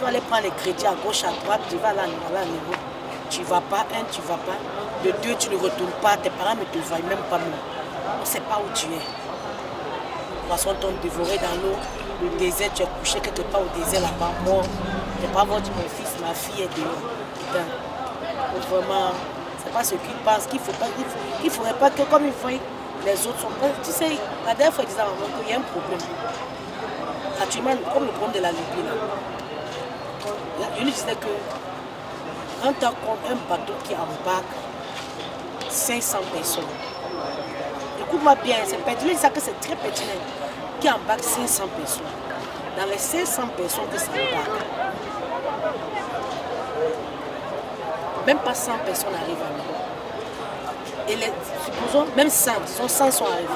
vas aller prendre les crédits à gauche, à droite, tu vas là, niveau. Tu ne vas pas, tu ne vas pas. De deux, tu ne retournes pas, tes parents ne te voient même pas. On ne sait pas où tu es. Les poissons t'ont dévoré dans l'eau, le désert, tu es couché quelque part au désert là-bas, mort. Tes parents disent mon fils, ma fille est dehors. Putain, vraiment, c'est pas ce qu'ils pensent, qu'il ne faudrait pas que comme ils font, les autres sont pas. Tu sais, la dernière fois, ils disaient à maman qu'il y a un problème. Actuellement, comme le problème de la Libye, là, je lui disais que quand tu as un bateau qui embarque 500 personnes, écoute-moi bien, c'est pertinent, ça que c'est très pertinent, qui embarque 500 personnes. Dans les 500 personnes que ça embarque, même pas 100 personnes arrivent à nous. Et supposons, même 100, disons 100 sont arrivés.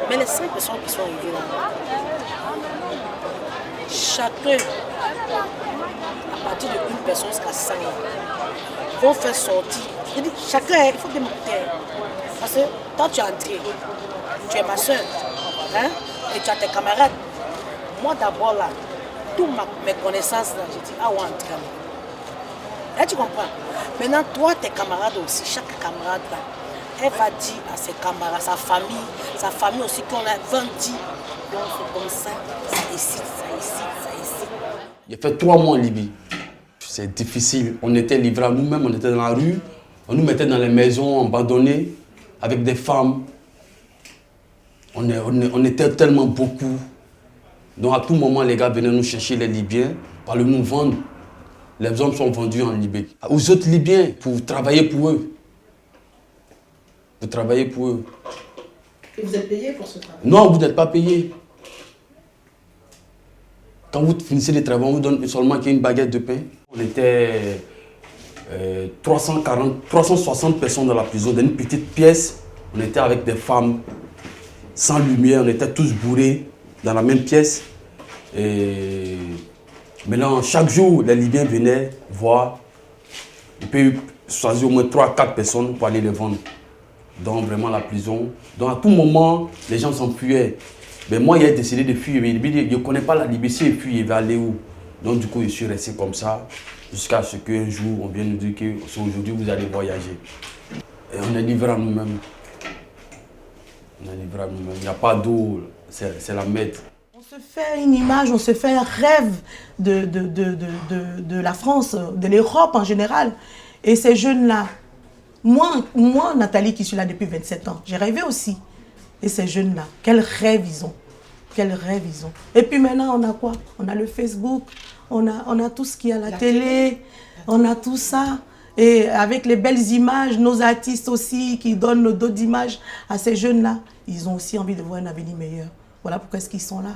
Mais les 100 personnes qui sont arrivées là, chacun, à partir d'une personne jusqu'à 100, vont faire sortir. Je dis, chacun, il faut démontrer. Parce que quand tu es entré, tu es ma soeur, hein, et tu as tes camarades. Moi d'abord là, toutes mes connaissances là, je dis, ah ouais, entrer. Là tu comprends. Maintenant, toi, tes camarades aussi, chaque camarade là, elle va dire à ses camarades, sa famille aussi qu'on a vendu. Donc c'est comme ça, ça ici. J'ai fait 3 mois en Libye. C'est difficile. On était livrés à nous-mêmes, on était dans la rue, on nous mettait dans les maisons abandonnées avec des femmes. On était tellement beaucoup. Donc à tout moment, les gars venaient nous chercher, les Libyens, pour aller nous vendre. Les hommes sont vendus en Libye. Aux autres Libyens, pour travailler pour eux. Pour travailler pour eux. Et vous êtes payé pour ce travail? Non, vous n'êtes pas payé. Quand vous finissez les travaux, on vous donne seulement une baguette de pain. On était 360 personnes dans la prison, dans une petite pièce. On était avec des femmes sans lumière, on était tous bourrés dans la même pièce. Et maintenant, chaque jour, les Libyens venaient voir. Ils peuvent choisir au moins 3 à 4 personnes pour aller les vendre. Donc vraiment la prison. Donc à tout moment, les gens s'enfuyaient. Mais moi, j'ai décidé de fuir. Je ne connais pas la Libye, si je fuis, il va aller où? Donc du coup, je suis resté comme ça, jusqu'à ce qu'un jour, on vienne nous dire que c'est aujourd'hui vous allez voyager. Et on est livré à nous-mêmes. On est livré à nous-mêmes. Il n'y a pas d'eau, c'est la mer. On se fait une image, on se fait un rêve de la France, de l'Europe en général. Et ces jeunes-là, moi, Nathalie, qui suis là depuis 27 ans, j'ai rêvé aussi. Et ces jeunes-là, quels rêves ils ont. Quels rêves ils ont. Et puis maintenant, on a quoi? On a le Facebook, on a tout ce qu'il y a à la télé, on a tout ça. Et avec les belles images, nos artistes aussi qui donnent d'autres images à ces jeunes-là, ils ont aussi envie de voir un avenir meilleur. Voilà pourquoi est-ce qu'ils sont là.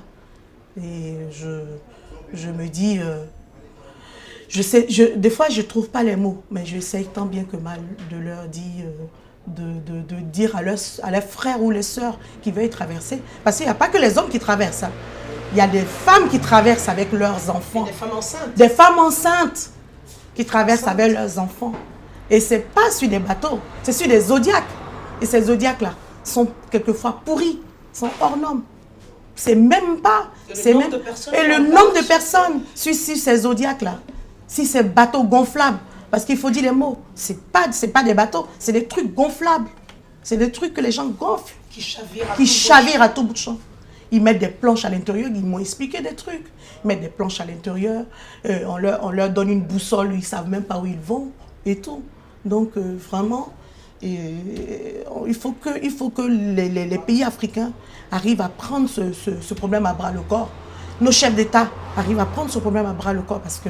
Et je me dis, des fois je ne trouve pas les mots, mais j'essaye tant bien que mal de leur dire, de dire à leurs frères ou les sœurs qui veulent traverser. Parce qu'il n'y a pas que les hommes qui traversent. Hein. Il y a des femmes qui traversent avec leurs enfants. Des femmes enceintes. Des femmes enceintes qui traversent avec leurs enfants. Et ce n'est pas sur des bateaux, c'est sur des zodiacs. Et ces zodiacs-là sont quelquefois pourris, sont hors normes. C'est même pas... Et le nombre de personnes sur ces zodiacs-là, si ces bateaux gonflables, parce qu'il faut dire les mots, c'est pas des bateaux, c'est des trucs gonflables. C'est des trucs que les gens gonflent, qui chavirent à tout bout de champ. Ils mettent des planches à l'intérieur, ils m'ont expliqué des trucs. Ils mettent des planches à l'intérieur, on leur donne une boussole, ils ne savent même pas où ils vont et tout. Donc vraiment, il faut que les pays africains arrivent à prendre ce problème à bras le corps. Nos chefs d'État arrivent à prendre ce problème à bras le corps parce que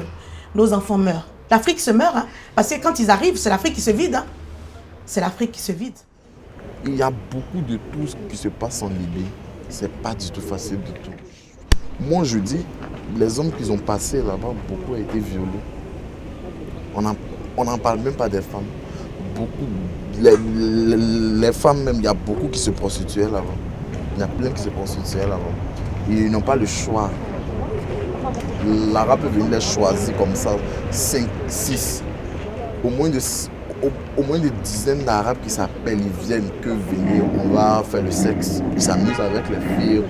nos enfants meurent. L'Afrique se meurt, hein, parce que quand ils arrivent, c'est l'Afrique qui se vide. Hein. C'est l'Afrique qui se vide. Il y a beaucoup de tout ce qui se passe en Libye. C'est pas du tout facile du tout. Moi, je dis, les hommes qui ont passé là-bas, beaucoup ont été violés. On n'en parle même pas des femmes. Beaucoup, les femmes même, il y a beaucoup qui se prostituaient là-bas. Il y a plein qui se prostituaient là-bas. Ils n'ont pas le choix. L'arabe peut venir les choisir comme ça, 5, 6. Au moins des dizaines d'arabes qui s'appellent, ils viennent que venir, on va faire le sexe. Ils s'amusent avec les filles.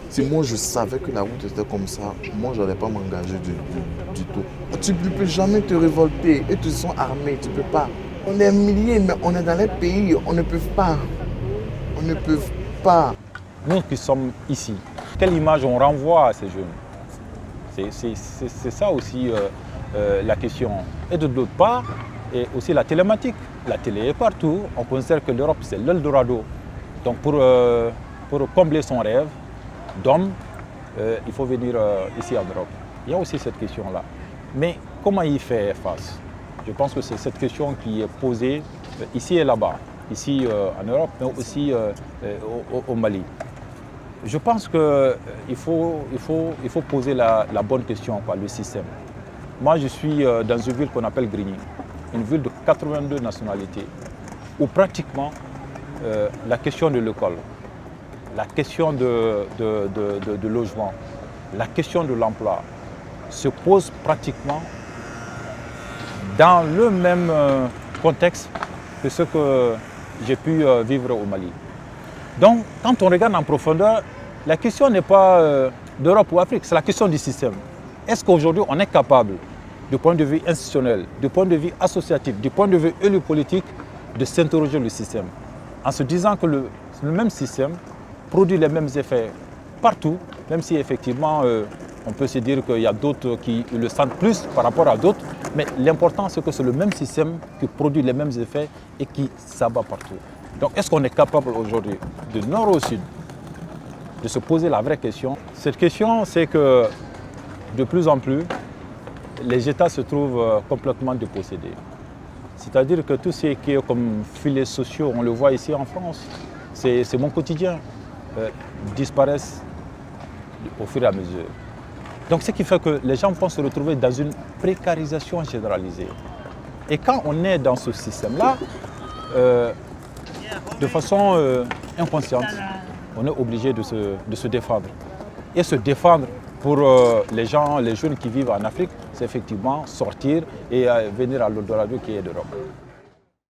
Si moi je savais que la route était comme ça, moi je n'allais pas m'engager du tout. Tu ne peux jamais te révolter. Eux ils sont armés, tu ne peux pas. On est milliers, mais on est dans les pays, on ne peut pas. On ne peut pas. Nous qui sommes ici, quelle image on renvoie à ces jeunes? C'est ça aussi la question. Et de l'autre part, et aussi la télématique. La télé est partout. On considère que l'Europe, c'est l'Eldorado. Donc pour combler son rêve d'homme, il faut venir ici en Europe. Il y a aussi cette question-là. Mais comment y faire face? Je pense que c'est cette question qui est posée ici et là-bas. Ici en Europe, mais aussi au Mali. Je pense qu'il faut poser la bonne question, quoi, le système. Moi, je suis dans une ville qu'on appelle Grigny, une ville de 82 nationalités, où pratiquement la question de l'école, la question de logement, la question de l'emploi se pose pratiquement dans le même contexte que ce que j'ai pu vivre au Mali. Donc, quand on regarde en profondeur, la question n'est pas d'Europe ou Afrique, c'est la question du système. Est-ce qu'aujourd'hui, on est capable, du point de vue institutionnel, du point de vue associatif, du point de vue élu politique, de s'interroger le système, en se disant que le même système produit les mêmes effets partout, même si effectivement, on peut se dire qu'il y a d'autres qui le sentent plus par rapport à d'autres, mais l'important, c'est que c'est le même système qui produit les mêmes effets et qui s'abat partout. Donc, est-ce qu'on est capable aujourd'hui, de nord au sud, de se poser la vraie question? Cette question, c'est que de plus en plus, les États se trouvent complètement dépossédés. C'est-à-dire que tout ce qui est comme filets sociaux, on le voit ici en France, c'est mon quotidien, disparaissent au fur et à mesure. Donc, ce qui fait que les gens vont se retrouver dans une précarisation généralisée. Et quand on est dans ce système-là, de façon inconsciente, on est obligé de se défendre. Et se défendre pour les gens, les jeunes qui vivent en Afrique, c'est effectivement sortir et venir à l'Eldorado qui est l'Europe.